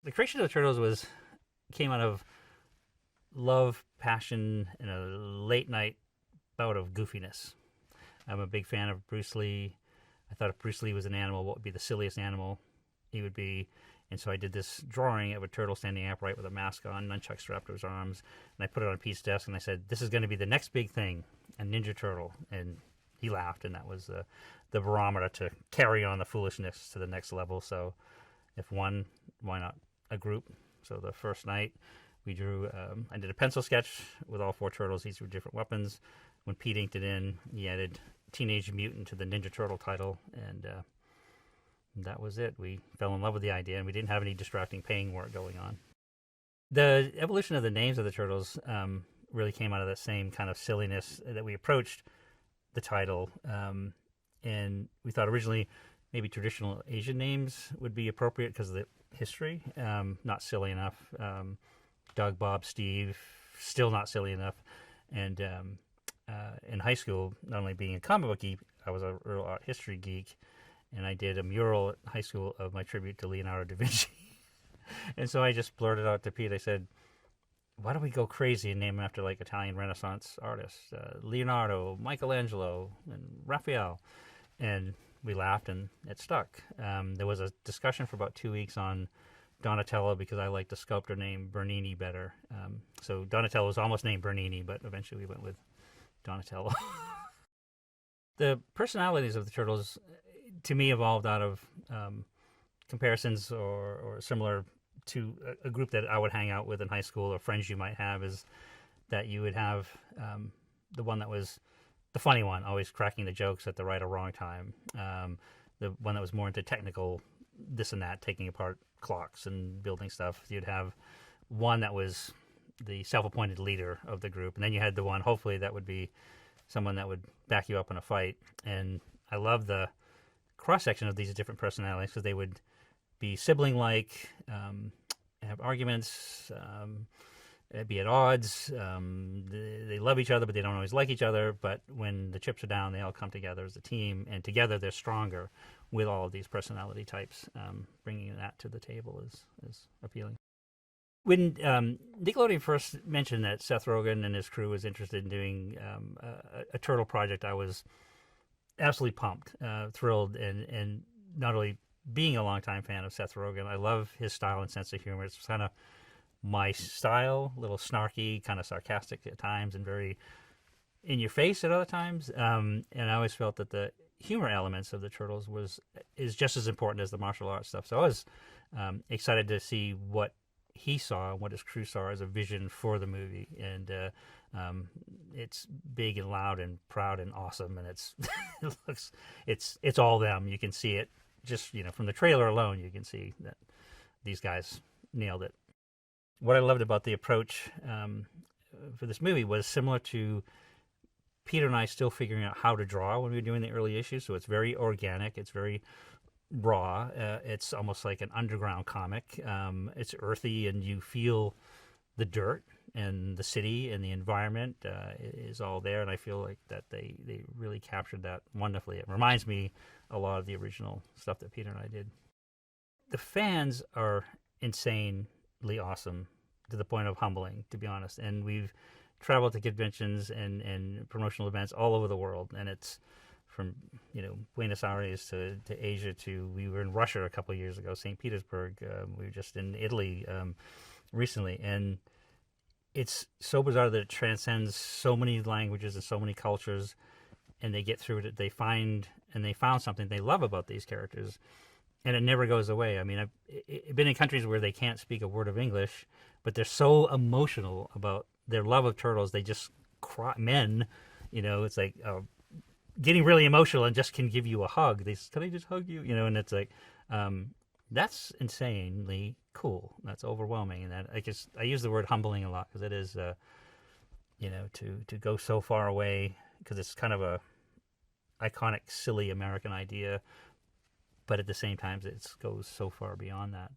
The creation of the Turtles came out of love, passion, and a late night bout of goofiness. I'm a big fan of Bruce Lee. I thought if Bruce Lee was an animal, what would be the silliest animal he would be? And so I did this drawing of a turtle standing upright with a mask on, nunchucks strapped to his arms, and I put it on Pete's desk, and I said, "This is going to be the next big thing, a Ninja Turtle." And he laughed, and that was the barometer to carry on the foolishness to the next level. So if one, why not a group? So the first night we drew, I did a pencil sketch with all four turtles, each with different weapons. When Pete inked it in, he added Teenage Mutant to the Ninja Turtle title, and that was it. We fell in love with the idea, and we didn't have any distracting paying work going on. The evolution of the names of the turtles really came out of that same kind of silliness that we approached the title. And we thought originally maybe traditional Asian names would be appropriate because of the history. Not silly enough. Doug, Bob, Steve, still not silly enough. And in high school, not only being a comic book geek, I was a real art history geek. And I did a mural at high school of my tribute to Leonardo da Vinci. And so I just blurted out to Pete, I said, why don't we go crazy and name him after like Italian Renaissance artists? Leonardo, Michelangelo, and Raphael. And we laughed and it stuck. There was a discussion for about 2 weeks on Donatello because I liked a sculptor named Bernini better. So Donatello was almost named Bernini, but eventually we went with Donatello. The personalities of the turtles, to me, evolved out of comparisons or similar to a group that I would hang out with in high school, or friends you might have, is that you would have the one that was the funny one, always cracking the jokes at the right or wrong time. The one that was more into technical this and that, taking apart clocks and building stuff. You'd have one that was the self-appointed leader of the group, and then you had the one, hopefully, that would be someone that would back you up in a fight. And I love the cross-section of these different personalities because they would be sibling-like, have arguments, be at odds. They love each other, but they don't always like each other. But when the chips are down, they all come together as a team, and together they're stronger with all of these personality types. Bringing that to the table is appealing. When Nickelodeon first mentioned that Seth Rogen and his crew was interested in doing a turtle project, I was absolutely pumped, thrilled, and not only being a longtime fan of Seth Rogen, I love his style and sense of humor. It's kind of my style, a little snarky, kind of sarcastic at times, and very in your face at other times. And I always felt that the humor elements of the Turtles is just as important as the martial arts stuff. So I was excited to see what he saw and what his crew saw as a vision for the movie. And it's big and loud and proud and awesome, and it's all them. You can see it just from the trailer alone. You can see that these guys nailed it. What I loved about the approach for this movie was similar to Peter and I still figuring out how to draw when we were doing the early issues. So it's very organic. It's very raw. It's almost like an underground comic. It's earthy, and you feel the dirt and the city and the environment is all there. And I feel like that they really captured that wonderfully. It reminds me a lot of the original stuff that Peter and I did. The fans are insanely awesome to the point of humbling, to be honest. And we've traveled to conventions and promotional events all over the world, and it's from Buenos Aires to Asia to, we were in Russia a couple of years ago, St. Petersburg. We were just in Italy recently, and it's so bizarre that it transcends so many languages and so many cultures, and they get through it. They found something they love about these characters, and it never goes away. I mean, I've been in countries where they can't speak a word of English, but they're so emotional about their love of turtles. They just cry. Men, it's like getting really emotional and just can give you a hug. They say, "Can I just hug you?" And it's like, that's insanely cool. That's overwhelming. And that I use the word humbling a lot because it is, to go so far away, because it's kind of a iconic, silly American idea, but at the same time, it goes so far beyond that